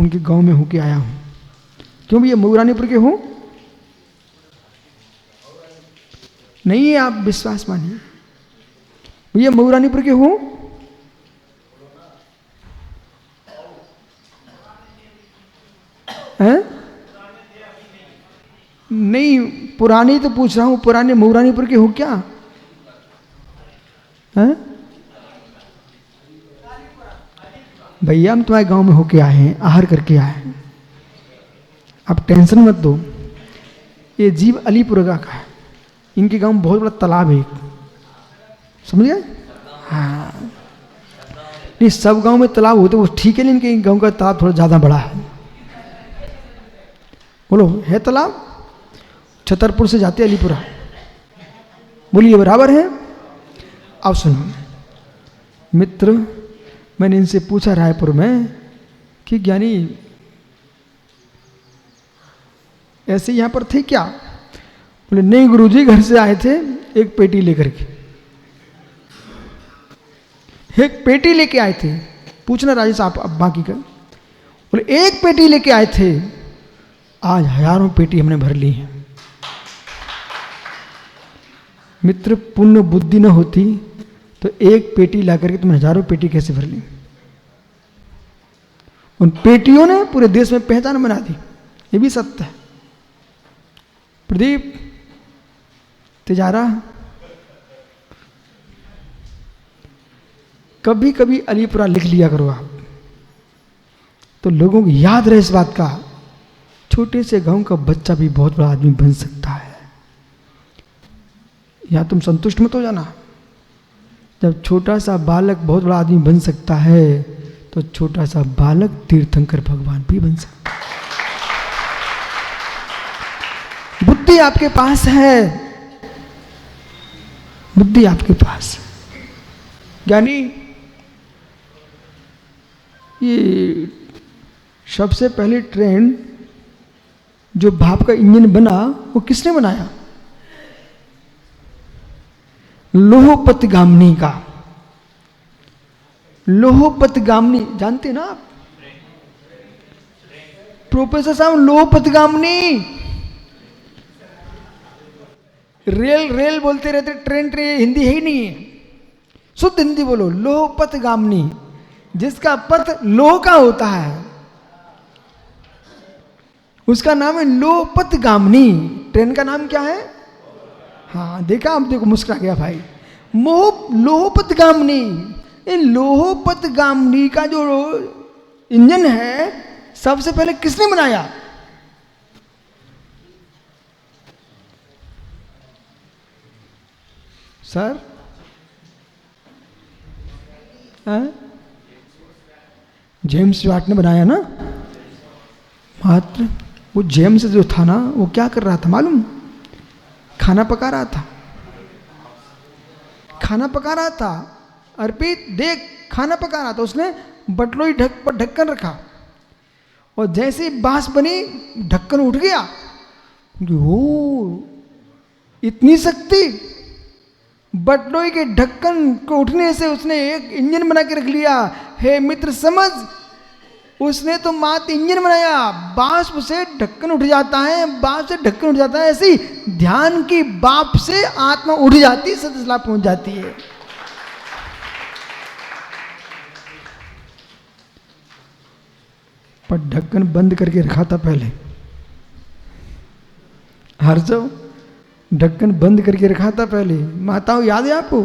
उनके गांव में होके आया हूं। क्यों भैया मऊरानीपुर के हो? नहीं है, आप विश्वास मानिए। भैया मऊरानीपुर के हो? हैं? नहीं, पुरानी तो पूछ रहा हूं, पुराने मऊरानीपुर के हो क्या? हैं? भैया हम तुम्हारे गांव में होके आए हैं, आहार करके आए हैं, आप टेंशन मत दो। ये जीव अलीपुर का है, इनके गांव में बहुत बड़ा तालाब है, समझ गए? हाँ, नहीं सब गांव में तालाब होते वो ठीक है, लेकिन इनके गांव का तालाब थोड़ा ज़्यादा बड़ा है। बोलो है तालाब? छतरपुर से जाते अलीपुरा, बोलिए बराबर है? अब सुनो मित्र, मैंने इनसे पूछा रायपुर में कि ज्ञानी ऐसे यहाँ पर थे क्या? बोले नहीं गुरुजी, घर से आए थे एक पेटी लेकर के, एक पेटी लेके आए थे। पूछना राजेश आप अब बाकी का। बोले एक पेटी लेके आए थे, आज हजारों पेटी हमने भर ली है। मित्र पुण्य बुद्धि न होती तो एक पेटी ला करके तुमने हजारों पेटी कैसे भर ली? उन पेटियों ने पूरे देश में पहचान बना दी, ये भी सत्य है। प्रदीप तिजारा, कभी कभी अलीपुरा लिख लिया करो आप, तो लोगों को याद रहे इस बात का, छोटे से गांव का बच्चा भी बहुत बड़ा आदमी बन सकता है। या तुम संतुष्ट मत हो जाना, जब छोटा सा बालक बहुत बड़ा आदमी बन सकता है तो छोटा सा बालक तीर्थंकर भगवान भी बन सकता है। बुद्धि आपके पास है, बुद्धि आपके पास। यानी ये सबसे पहले ट्रेन जो भाप का इंजन बना वो किसने बनाया? लोहपतगामिनी का। लोहपतगामिनी जानते ना आप? प्रोफेसर साहब लोहपतगामिनी, रेल रेल बोलते रहते, ट्रेन ट्रेन हिंदी है ही नहीं है, शुद्ध हिंदी बोलो। लोहपतगामिनी, जिसका पथ लोह का होता है उसका नाम है लोहपतगामिनी। ट्रेन का नाम क्या है? हाँ देखा, आप देखो मुस्कुरा गया भाई। लोहपतगामिनी, इन लोहपतगामिनी का जो इंजन है सबसे पहले किसने बनाया? सर जेम्स वाट ने बनाया ना। मात्र वो जेम्स जो था ना, वो क्या कर रहा था मालूम? खाना पका रहा था, खाना पका रहा था। अर्पित देख, खाना पका रहा था, उसने बटलोई पर ढक्कन रखा और जैसे ही बांस बनी ढक्कन उठ गया। ओ इतनी शक्ति! बटलोई के ढक्कन को उठने से उसने एक इंजन बना के रख लिया। हे मित्र समझ, उसने तो मात्र इंजन बनाया, बांस से ढक्कन उठ जाता है, बांस से ढक्कन उठ जाता है। ऐसी ध्यान की बाप से आत्मा उठ जाती, सतसला पहुंच जाती है। पर ढक्कन बंद करके रखा था पहले। हर्षव ढक्कन बंद करके रखा था पहले। माताओं याद है आपको?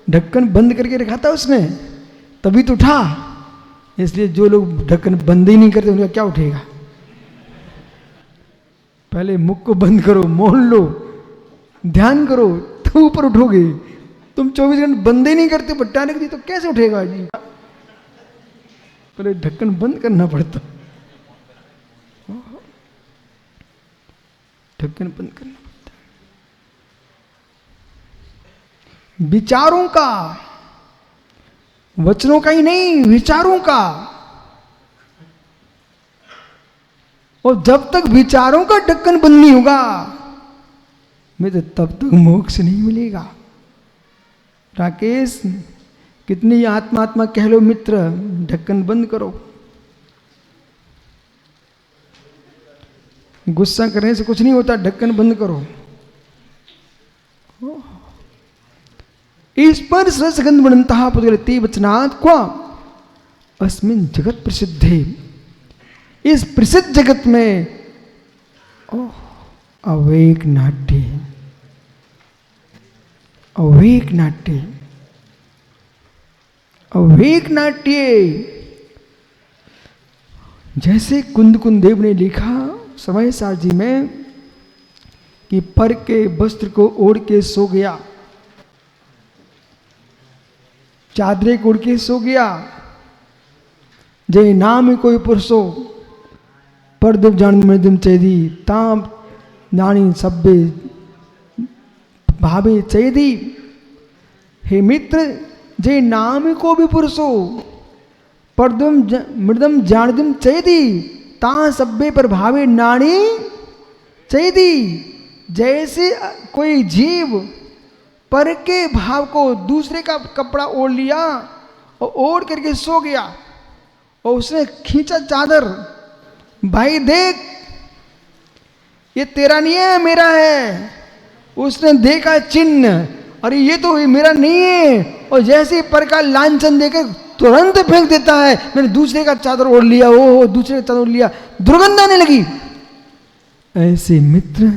ढक्कन बंद करके रखा था उसने, तभी तो उठा। इसलिए जो लोग ढक्कन बंद ही नहीं करते उनका क्या उठेगा? पहले मुख को बंद करो, मोल लो, ध्यान करो, तो ऊपर उठोगे। तुम 24 घंटे बंद ही नहीं करते, बट्टा रख दी तो कैसे उठेगा जी? पहले ढक्कन बंद करना पड़ता, ढक्कन बंद करना पड़ता। विचारों का, वचनों का ही नहीं, विचारों का। और जब तक विचारों का ढक्कन बंद नहीं होगा मित्र, तब तक मोक्ष नहीं मिलेगा। राकेश कितनी आत्मा आत्मा कह लो मित्र, ढक्कन बंद करो। गुस्सा करने से कुछ नहीं होता, ढक्कन बंद करो। स्पर्श रसगंध बनंतः पुद्गलते वचनात् क्वा अस्मिन् जगत प्रसिद्धे। इस प्रसिद्ध जगत में अवेक नाट्य, अवेक नाट्य, अवेक नाट्य। जैसे कुंद कुंदेव ने लिखा समय साजी में कि पर के वस्त्र को ओढ़ के सो गया, चादरे को ओढ़ के सो गया, जय नाम कोई पुरुषो पर दुब जान मृदम चैदी ताम नानी सब्बे भावे चैदी। हे मित्र, जय नाम को भी पुरुषो परदुम मृदम जाणदम चैदी ता सब्बे पर भावे नानी चैदी। जैसे कोई जीव पर के भाव को दूसरे का कपड़ा ओढ़ लिया और ओढ़ करके सो गया, और उसने खींचा चादर, भाई देख ये तेरा नहीं है मेरा है। उसने देखा चिन्ह, अरे ये तो मेरा नहीं है, और जैसे पर का लांछन देकर तुरंत फेंक देता है, मैंने दूसरे का चादर ओढ़ लिया, ओ दूसरे का चादर ओढ़ लिया, दुर्गंध आने लगी। ऐसे मित्र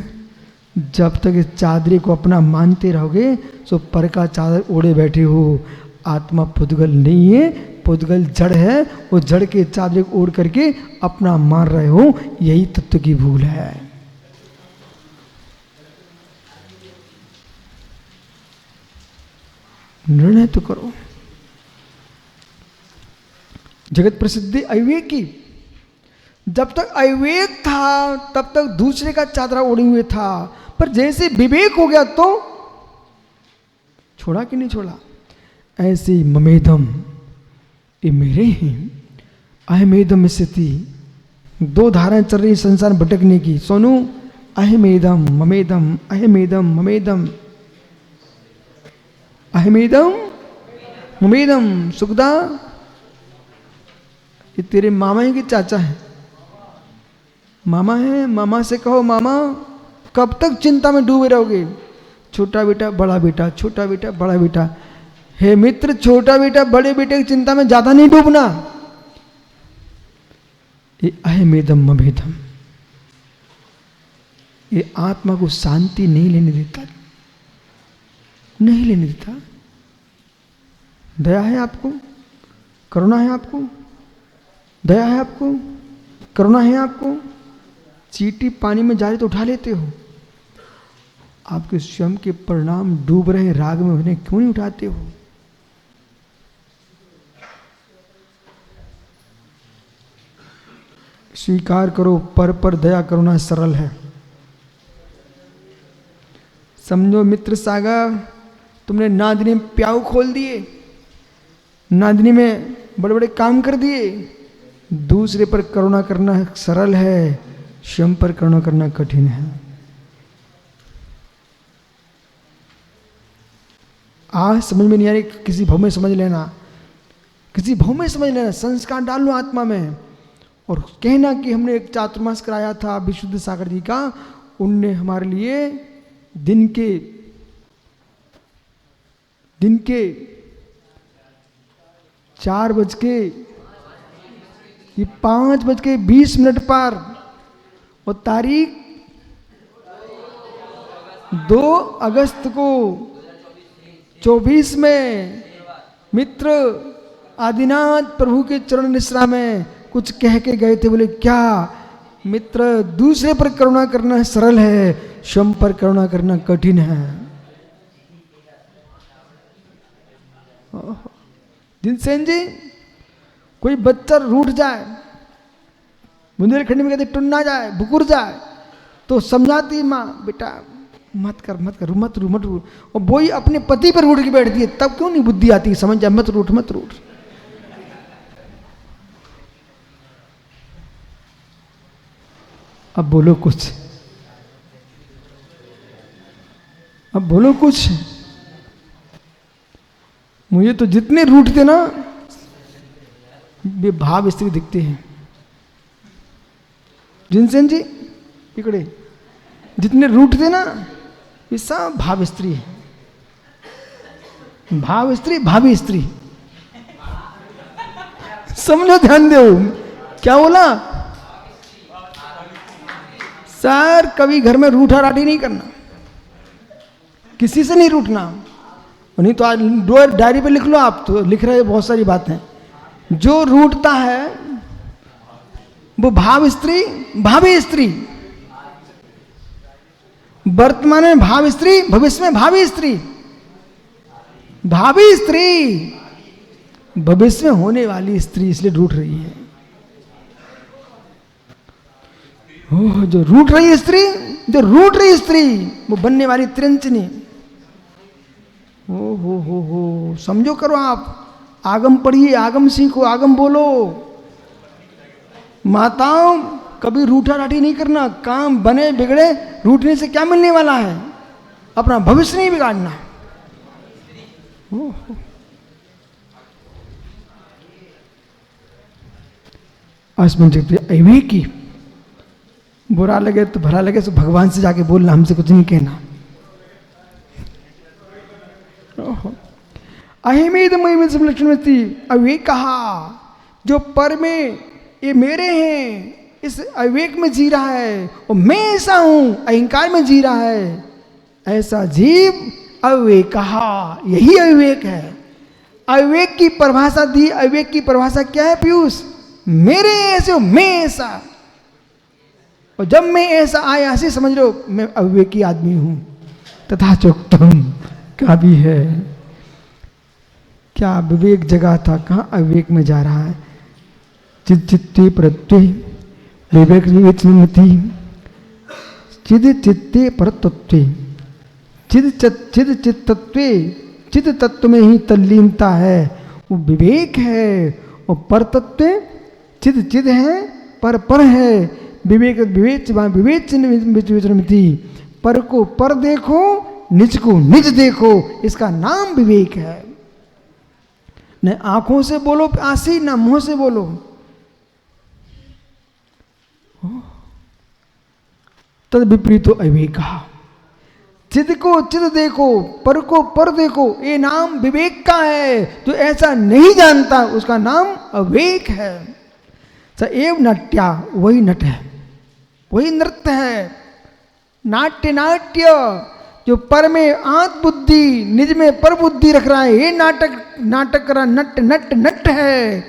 जब तक इस चादरे को अपना मानते रहोगे तो पर का चादर ओढ़े बैठे हो। आत्मा पुद्गल नहीं है, पुद्गल जड़ है, वो जड़ के चादरे को ओढ़ करके अपना मान रहे हो, यही तत्व की भूल है। निर्णय तो करो। जगत प्रसिद्धि अविवेक की, जब तक अविवेक था तब तक दूसरे का चादरा ओढ़े हुए था, पर जैसे विवेक हो गया तो छोड़ा कि नहीं छोड़ा। ऐसे ममेदम, ये मेरे हैं, अहमेदम स्थिति। दो धाराएं चल रही संसार भटकने की। सोनू, अहमेदम ममेदम, अहमेदम ममेदम, अहमेदम ममेदम। सुखदा, ये तेरे मामा है कि चाचा है? मामा है। मामा से कहो, मामा कब तक चिंता में डूबे रहोगे? छोटा बेटा बड़ा बेटा, छोटा बेटा बड़ा बेटा। हे मित्र, छोटा बेटा बड़े बेटे की चिंता में ज्यादा नहीं डूबना। ये अहमेदम ममेदम, ये आत्मा को शांति नहीं लेने देता, नहीं लेने देता। दया है आपको, करुणा है आपको, दया है आपको, करुणा है आपको। चींटी पानी में जा रही तो उठा लेते हो। आपके स्वयं के परिणाम डूब रहे राग में, उन्हें क्यों नहीं उठाते हो? स्वीकार करो, पर दया करुणा सरल है। समझो मित्र सागर, तुमने नादिनी में प्याऊ खोल दिए, नादिनी में बड़े बड़े काम कर दिए। दूसरे पर करुणा करना सरल है, स्वयं पर करुणा करना कठिन है। आज समझ में नहीं आ रही, किसी भाव में समझ लेना, किसी भाव में समझ लेना। संस्कार डाल लो आत्मा में, और कहना कि हमने एक चातुर्मास कराया था विशुद्ध सागर जी का, उनने हमारे लिए दिन के 4:05 पर और तारीख 2 अगस्त को 24 में मित्र आदिनाथ प्रभु के चरण निश्रा में कुछ कह के गए थे। बोले क्या मित्र, दूसरे पर करुणा करना सरल है, स्वयं पर करुणा करना कठिन है। जिनसेन जी, कोई बच्चा रूठ जाए, बुंदेलखंड में कहते टुन्ना जाए, बुकुर जाए, तो समझाती माँ, बेटा मत कर मत कर, मत रू मत रू। और वही अपने पति पर रूठ के बैठती है, तब क्यों नहीं बुद्धि आती, समझ जाए, मत रूठ मत रूठ। अब बोलो कुछ, अब बोलो कुछ। मुझे तो जितने रूठते ना वे भाव स्त्री दिखते हैं। जिनसेन जी, इकड़े जितने रूठते ना ये सब भाव स्त्री है। भाव स्त्री भावी स्त्री, समझो, ध्यान दो क्या बोला सर। कभी घर में रूठा राठी नहीं करना, किसी से नहीं रूठना। नहीं तो आज डायरी पे लिख लो, आप तो लिख रहे बहुत सारी बातें। जो रूठता है वो भाव स्त्री भावी स्त्री, वर्तमान में भाव स्त्री, भविष्य में भावी स्त्री। भावी स्त्री भविष्य में होने वाली स्त्री, इसलिए रूठ रही है। ओह, जो रूठ रही स्त्री, जो रूठ रही स्त्री वो बनने वाली त्रिंचनी। ओ हो, समझो करो आप। आगम पढ़िए, आगम सीखो, आगम बोलो। माताओं कभी रूठा राठी नहीं करना। काम बने बिगड़े रूठने से क्या मिलने वाला है? अपना भविष्य नहीं बिगाड़ना। अविवेकी, बुरा लगे तो भला लगे तो भगवान से जाके बोलना, हमसे कुछ नहीं कहना। अहिमेद महिमेद लक्षण अविवेक कहा, जो पर में ये मेरे हैं, इस अविवेक में जी रहा है, और मैं ऐसा हूं, अहंकार में जी रहा है, ऐसा जीव अविवेक कहा। यही अविवेक है। अविवेक की परिभाषा दी। अविवेक की परिभाषा क्या है पीयूष? मेरे ऐसे हो, मैं ऐसा। और जब मैं ऐसा आया ऐसे समझ लो मैं अविवेकी आदमी हूं। तथा चोक्तम, क्या भी है, क्या विवेक जगह था, कहाँ अविवेक में जा रहा है। चिद चित्ते प्रत्यय विवेक विवेचनमति, चिद चित्ते परतत्वे, चिद चित्तत्वे, चिद तत्व में ही तल्लीनता है, वो विवेक है। और पर तत्व चिद चिद है, पर है। विवेक विवेचनमति, पर को पर देखो, निज को निज देखो, इसका नाम विवेक है। न आंखों से बोलो आसी, न मुंह से बोलो। तद विपरीतो अविवेक। चिद को चिद देखो, पर को पर देखो, ये नाम विवेक का है। जो ऐसा नहीं जानता उसका नाम अविवेक है। स एव नाट्या, वही नट है, वही नृत्य है। नाट्य नाट्य, जो पर में आत्म बुद्धि, निज में पर बुद्धि रख रहा है, ये नाटक नाटक करा नट नट नट है।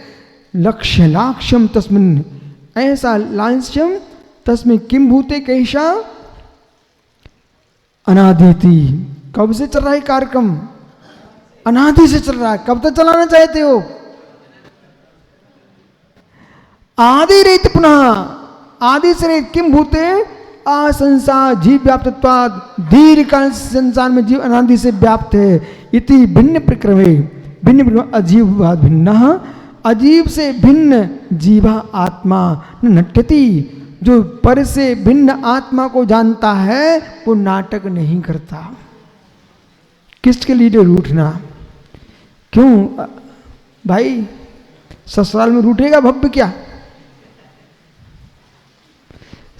लक्ष्य लाक्ष्यम तस्मिन्, ऐसा लांस्यम तस्मिन् किम भूते कैसा अनादिति। कब से चल रहा है कार्यक्रम? अनादि से चल रहा है। कब तक चलाना चाहते हो? आदि रहित पुनः, आदि से रहित किम भूते असंसार जीव व्याप्तत्वाद, दीर्घ काल संसार में जीव अनादि से व्याप्त है। इति भिन्न प्रक्रमे, भिन्न अजीव भिन्न, अजीव से भिन्न जीवा आत्मा न नट्यति। जो पर से भिन्न आत्मा को जानता है वो नाटक नहीं करता। किसके लिए रूठना? क्यों भाई, ससुराल में रूठेगा भव्य क्या?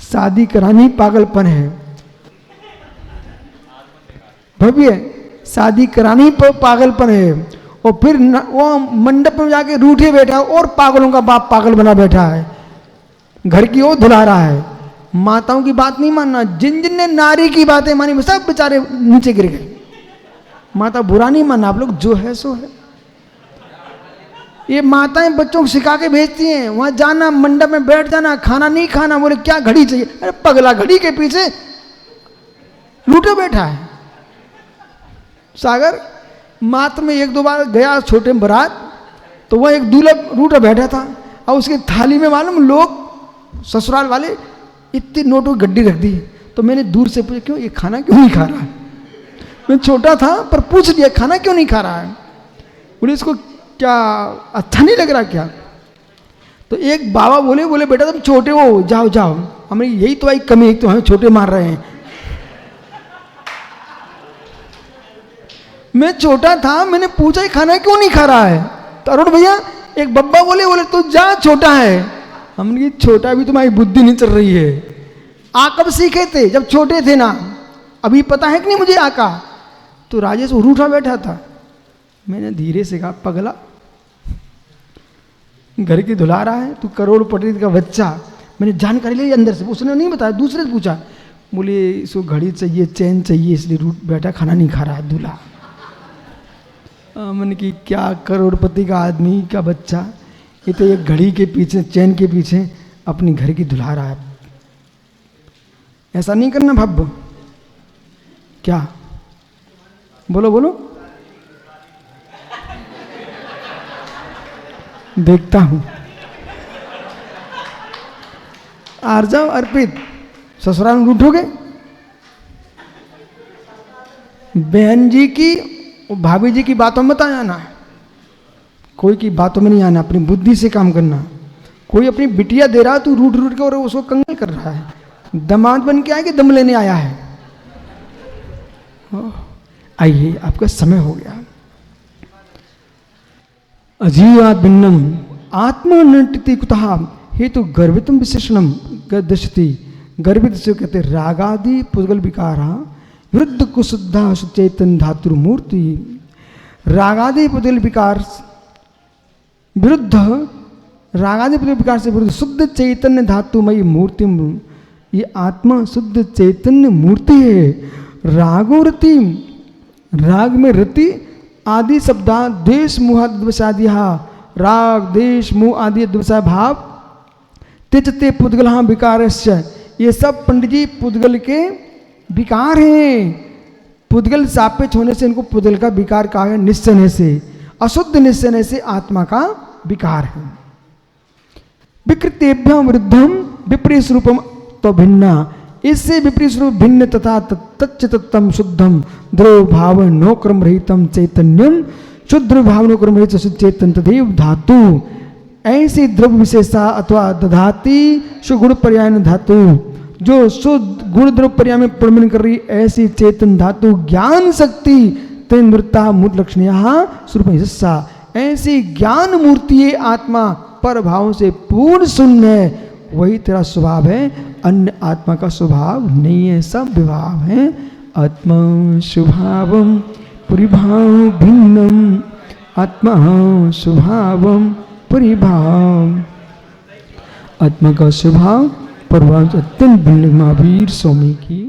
शादी करानी पागलपन है भव्य, शादी करानी पागलपन है। और फिर वो मंडप में जाके रूठे बैठा और पागलों का बाप पागल बना बैठा है, घर की ओर धुला रहा है। माताओं की बात नहीं मानना। जिन जिन ने नारी की बातें मानी वो सब बेचारे नीचे गिर गए। माता बुरा नहीं मानना, आप लोग जो है सो है। ये माताएं बच्चों को सिखा के भेजती हैं, वहां जाना, मंडप में बैठ जाना, खाना नहीं खाना। बोले क्या घड़ी चाहिए? अरे पगला, घड़ी के पीछे लूटे बैठा है। सागर मात्र में एक दो बार गया छोटे बारात, तो वह एक दूल्हा रूठा बैठा था और उसकी थाली में मालूम लोग ससुराल वाले इतनी नोटों की गड्डी रख दी। तो मैंने दूर से पूछा, क्यों ये खाना क्यों नहीं खा रहा है? मैं छोटा था पर पूछ लिया, खाना क्यों नहीं खा रहा है? बोले इसको क्या अच्छा नहीं लग रहा क्या? तो एक बाबा बोले बेटा तुम छोटे हो, जाओ जाओ। हमें यही तो भाई कमी है, तो हमें छोटे मार रहे हैं। मैं छोटा था, मैंने पूछा खाना क्यों नहीं खा रहा है? तो अरुण भैया एक बब्बा बोले तू जा, छोटा है। हमने छोटा भी तुम्हारी बुद्धि नहीं चल रही है। आ कब सीखे थे? जब छोटे थे ना। अभी पता है कि नहीं मुझे आका? तो राजेश रूठा बैठा था। मैंने धीरे से कहा, पगला घर की धुला रहा है तू, करोड़पति का बच्चा। मैंने जानकारी ली अंदर से, उसने नहीं बताया, दूसरे से पूछा। बोले इसको घड़ी चाहिए, चैन चाहिए, इसलिए रूठ बैठा, खाना नहीं खा रहा है दूल्हा। मैंने कि क्या करोड़पति का आदमी का बच्चा, ये तो एक घड़ी के पीछे, चैन के पीछे अपनी घर की धुला रहा है। ऐसा नहीं करना भब्ब। क्या बोलो बोलो, देखता हूं। आ जाओ अर्पित, ससुराल में रूठोगे? बहन जी की, भाभी जी की बातों में मत आना, कोई की बातों में नहीं आना, अपनी बुद्धि से काम करना। कोई अपनी बिटिया दे रहा है, तू रूठ रूठ के और उसको कंगाल कर रहा है। दामाद बन के आया कि दम लेने आया है? आइए, आपका समय हो गया। अजीवा भिन्नम आत्मनटिति कुतः हेतु गर्भितम विशेषणम दशति। गर्भित से कहते रागादि पुद्गल विकारा विरुद्ध कुशुद्धा सुचैतन धातुर्मूर्ति। रागादि पुद्गल विकार विरुद्ध, रागादि पुद्गल विकार से विरुद्ध शुद्ध चैतन्य धातुमयी मूर्ति, ये आत्मा शुद्ध चैतन्य मूर्ति है। रागो रति, राग में रति आदि शब्दा देश मुहादिवसादिहा, राग देश मुह आदि द्विषा भाव त्यजते पुद्गल विकारस्य। ये सब पंडित जी पुद्गल के विकार हैं। पुद्गल सापेक्ष होने से इनको पुद्गल का विकार कहा है, निश्चय से, अशुद्ध निश्चय से आत्मा का विकार है। विकृतेभ्यम विरुद्धम विपरीत स्वरूपम तो भिन्ना, इससे विपरीत स्वरूप भिन्न तथा तच्च तत्तम शुद्धम द्रव भाव नोक्रम रहितम चैतन्यम, शुद्ध भाव नोक्रम रहित शुद्ध चैतन्य तदेव धातु। ऐसी द्रव्य विशेषता अथवा दधाती सुगुण पर्याय धातु, जो शुद्ध गुण द्रव्य पर्याय में प्रमण कर रही ऐसी चेतन धातु ज्ञान शक्ति तेन वृत्ता मूल लक्षण स्वरूप हिस्सा। ऐसी ज्ञान मूर्ति आत्मा पर भाव से पूर्ण शून्य है, वही तेरा स्वभाव है, अन्य आत्मा का स्वभाव नहीं है, सब विभाव है। आत्मा स्वभावम परिभाव भिन्नम, आत्मा स्वभावम परिभाव, आत्मा का स्वभाव प्रभाव अत्यंत भिन्न। महावीर स्वामी की